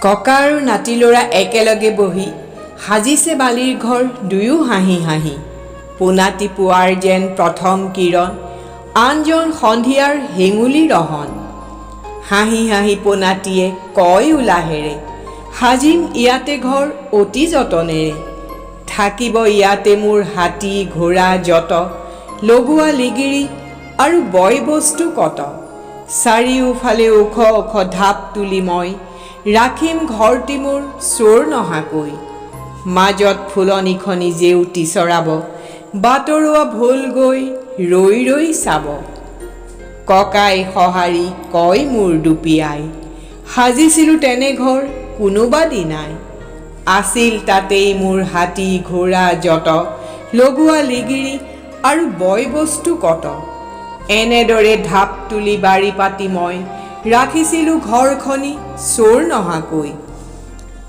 ককা আৰু নাতি ল'ৰা একেলগে বহি সাজিছে বালিৰ ঘৰ দুয়ো হাঁহি হাঁহি। পোনাতি পুৱাৰ যেন প্ৰথম কিৰণ, আনজন সন্ধিয়াৰ হেঙুলি ৰহন। হাঁহি হাঁহি পোনাতিয়ে কয় উলাহেৰে, সাজিম ইয়াতে ঘৰ অতি যতনেৰে। থাকিব ইয়াতে মোৰ হাতী ঘোঁৰা যত, লগোৱা লিগিৰি আৰু বয় বস্তু কত। চাৰিওফালে ওখ ওখ ঢাপ তুলি মই, ৰাখিম ঘৰটি মোৰ চোৰ নহাকৈ। মাজত ফুলনিখনি জেউতি চৰাব, বাটৰুৱা ভোল গৈ ৰৈ ৰৈ চাব। ককাই সঁহাৰি কয় মোৰ দুপিয়াই, সাজিছিলোঁ তেনে ঘৰ কোনোবা দিনাই। আছিল তাতেই মোৰ হাতী ঘোঁৰা যত, লগোৱা লিগিৰি আৰু বয় বস্তু কত। এনেদৰে ঢাপ তুলি বাৰী পাতি মই, ৰাখিছিলোঁ ঘৰখনি চোৰ নহাকৈ।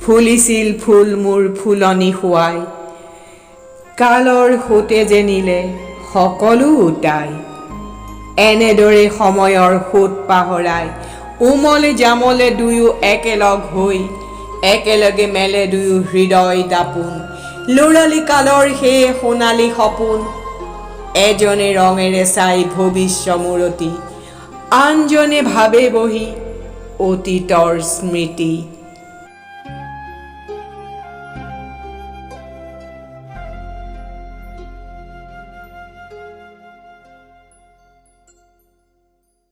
ফুলিছিল ফুল মোৰ ফুলনি শোৱাই, কালৰ সোঁতে যে নিলে সকলো উটাই। এনেদৰে সময়ৰ সোঁত পাহৰাই, উমলে জামলে দুয়ো একেলগ হৈ, একেলগে মেলে দুয়ো হৃদয় দাপোন। ল'ৰালি কালৰ সেই সোণালী সপোন, এজনে ৰঙেৰে চাই ভৱিষ্য মূৰতি, আনজনে ভাবে বহি অতীতৰ স্মৃতি।